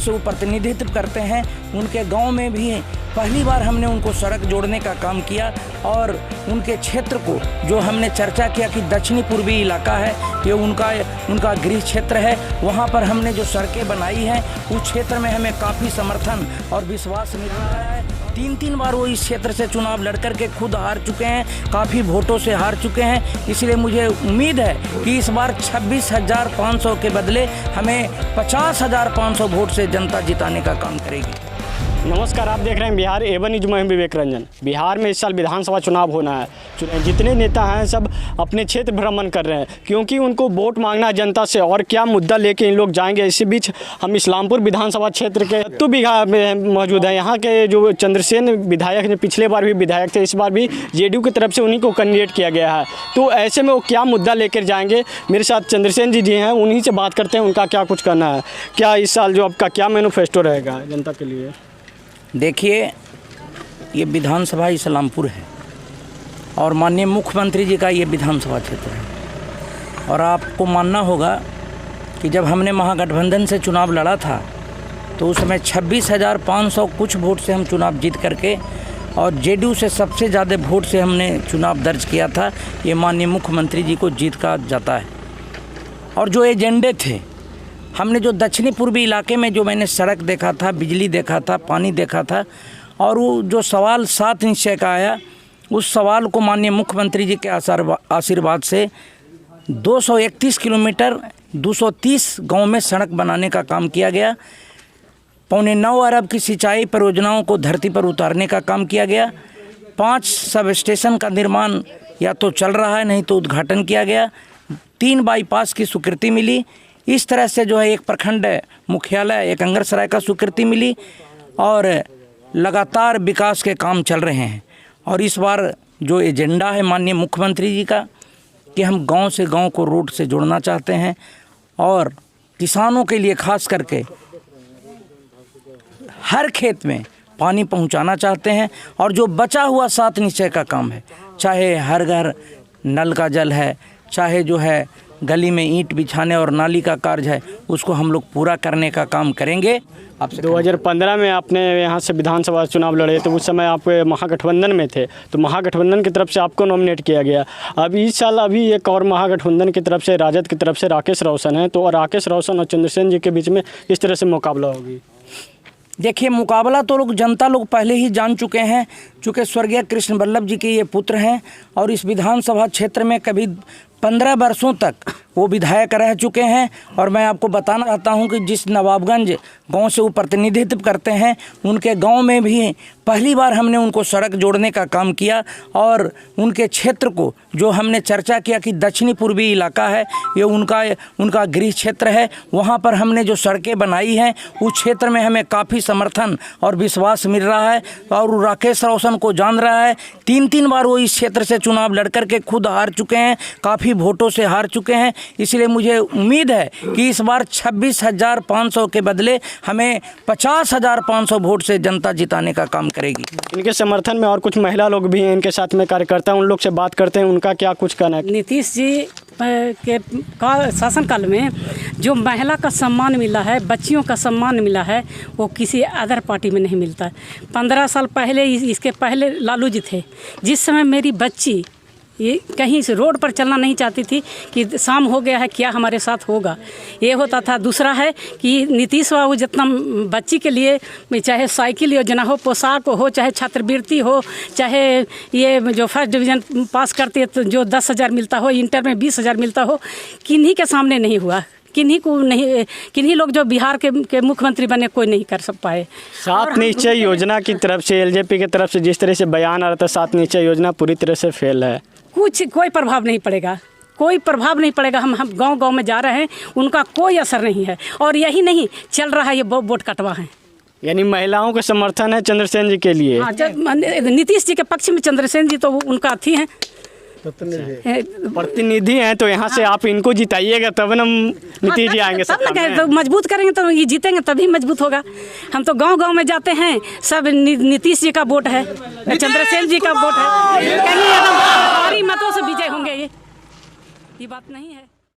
से वो प्रतिनिधित्व करते हैं, उनके गांव में भी पहली बार हमने उनको सड़क जोड़ने का काम किया और उनके क्षेत्र को जो हमने चर्चा किया कि दक्षिणी पूर्वी इलाका है, ये उनका गृह क्षेत्र है, वहाँ पर हमने जो सड़कें बनाई हैं उस क्षेत्र में हमें काफ़ी समर्थन और विश्वास मिल रहा है। 3 बार वो इस क्षेत्र से चुनाव लड़कर के खुद हार चुके हैं, काफ़ी वोटों से हार चुके हैं। इसलिए मुझे उम्मीद है कि इस बार 26,500 के बदले हमें 50,500 वोट से जनता जिताने का काम करेगी। नमस्कार, आप देख रहे हैं बिहार A1 न्यूज़ में विवेक रंजन। बिहार में इस साल विधानसभा चुनाव होना है। जितने नेता हैं सब अपने क्षेत्र भ्रमण कर रहे हैं क्योंकि उनको वोट मांगना है जनता से और क्या मुद्दा लेके इन लोग जाएंगे। इसी बीच हम इस्लामपुर विधानसभा क्षेत्र के दत्तू बीघा में मौजूद हैं। यहाँ के जो चंद्रसेन विधायक हैं, पिछले बार भी विधायक थे, इस बार भी JDU की तरफ से उन्हीं को कैंडिडेट किया गया है। तो ऐसे में वो क्या मुद्दा लेकर जाएंगे, मेरे साथ चंद्रसेन जी हैं, उन्हीं से बात करते हैं उनका क्या कुछ करना है। क्या इस साल जो आपका क्या मैनिफेस्टो रहेगा जनता के लिए? देखिए, ये विधानसभा इस्लामपुर है और माननीय मुख्यमंत्री जी का ये विधानसभा क्षेत्र है। और आपको मानना होगा कि जब हमने महागठबंधन से चुनाव लड़ा था तो उस समय 26,500 कुछ वोट से हम चुनाव जीत करके और JDU से सबसे ज़्यादा वोट से हमने चुनाव दर्ज किया था। ये माननीय मुख्यमंत्री जी को जीत का जाता है। और जो एजेंडे थे, हमने जो दक्षिणी पूर्वी इलाके में जो मैंने सड़क देखा था, बिजली देखा था, पानी देखा था, और वो जो सवाल 7 निश्चय का आया, उस सवाल को माननीय मुख्यमंत्री जी के आशीर्वाद से 231 किलोमीटर 230 गांव में सड़क बनाने का काम किया गया। 9.25 अरब की सिंचाई परियोजनाओं को धरती पर उतारने का काम किया गया। 5 सब स्टेशन का निर्माण या तो चल रहा है, नहीं तो उद्घाटन किया गया। 3 बाईपास की स्वीकृति मिली। इस तरह से जो है एक प्रखंड मुख्यालय एक अंगरसराय का स्वीकृति मिली और लगातार विकास के काम चल रहे हैं। और इस बार जो एजेंडा है माननीय मुख्यमंत्री जी का कि हम गांव से गांव को रोड से जोड़ना चाहते हैं और किसानों के लिए खास करके हर खेत में पानी पहुंचाना चाहते हैं। और जो बचा हुआ 7 निश्चय का काम है, चाहे हर घर नल का जल है, चाहे जो है गली में ईंट बिछाने और नाली का कार्य है, उसको हम लोग पूरा करने का काम करेंगे। आपसे 2015 में आपने यहाँ से विधानसभा चुनाव लड़े तो उस समय आप महागठबंधन में थे, तो महागठबंधन की तरफ से आपको नॉमिनेट किया गया। अब इस साल अभी एक और महागठबंधन की तरफ से राजद की तरफ से राकेश रोशन है, तो राकेश रोशन और चंद्रसेन जी के बीच में इस तरह से मुकाबला होगी। देखिए, मुकाबला तो जनता लोग पहले ही जान चुके हैं, चूँकि स्वर्गीय कृष्ण वल्लभ जी के ये पुत्र हैं और इस विधानसभा क्षेत्र में कभी 15 वर्षों तक वो विधायक रह चुके हैं। और मैं आपको बताना चाहता हूं कि जिस नवाबगंज गांव से वो प्रतिनिधित्व करते हैं, उनके गांव में भी पहली बार हमने उनको सड़क जोड़ने का काम किया और उनके क्षेत्र को जो हमने चर्चा किया कि दक्षिणी पूर्वी इलाका है, ये उनका गृह क्षेत्र है, वहाँ पर हमने जो सड़कें बनाई हैं उस क्षेत्र में हमें काफ़ी समर्थन और विश्वास मिल रहा है। और राकेश रोशन को जान रहा है, 3 बार वो इस क्षेत्र से चुनाव लड़कर के खुद हार चुके हैं, काफ़ी वोटों से हार चुके हैं। इसलिए मुझे उम्मीद है कि इस बार 26,500 के बदले हमें 50,500 वोट से जनता जिताने का काम करेगी। इनके समर्थन में और कुछ महिला लोग भी हैं इनके साथ में कार्यकर्ता, उन लोग से बात करते हैं, उनका क्या कुछ कहना है। नीतीश जी के शासनकाल में जो महिला का सम्मान मिला है, बच्चियों का सम्मान मिला है, वो किसी अदर पार्टी में नहीं मिलता है। 15 साल पहले, इसके पहले लालू जी थे, जिस समय मेरी बच्ची ये कहीं से रोड पर चलना नहीं चाहती थी कि शाम हो गया है, क्या हमारे साथ होगा, ये होता था। दूसरा है कि नीतीश बाबू जितना बच्ची के लिए चाहे साइकिल योजना हो, पोशाक हो, चाहे छात्रवृत्ति हो, चाहे ये जो फर्स्ट डिवीज़न पास करती है तो जो 10,000 मिलता हो, इंटर में 20,000 मिलता हो, किन्हीं के सामने नहीं हुआ। किन्हीं लोग जो बिहार के मुख्यमंत्री बने, कोई नहीं कर सब पाए। 7 निश्चय योजना की तरफ से LJP की तरफ से जिस तरह से बयान आ रहा था, 7 निश्चय योजना पूरी तरह से फेल है। कोई प्रभाव नहीं पड़ेगा, कोई प्रभाव नहीं पड़ेगा। हम गांव में जा रहे हैं, उनका कोई असर नहीं है। और यही नहीं चल रहा है, ये वोट कटवा है। यानी महिलाओं का समर्थन है चंद्रसेन जी के लिए। हाँ, नीतीश जी के पक्ष में चंद्रसेन जी तो उनका अथी है, प्रतिनिधि हैं। तो यहाँ से आप इनको जिताइएगा तब ना नीतीश जी आएंगे। सब ना तो मजबूत करेंगे तो ये जीतेंगे, तभी मजबूत होगा। हम तो गांव में जाते हैं, सब नीतीश जी का वोट है, चंद्रसेन जी का वोट है, कहीं भारी मतों से विजय होंगे। ये बात नहीं है।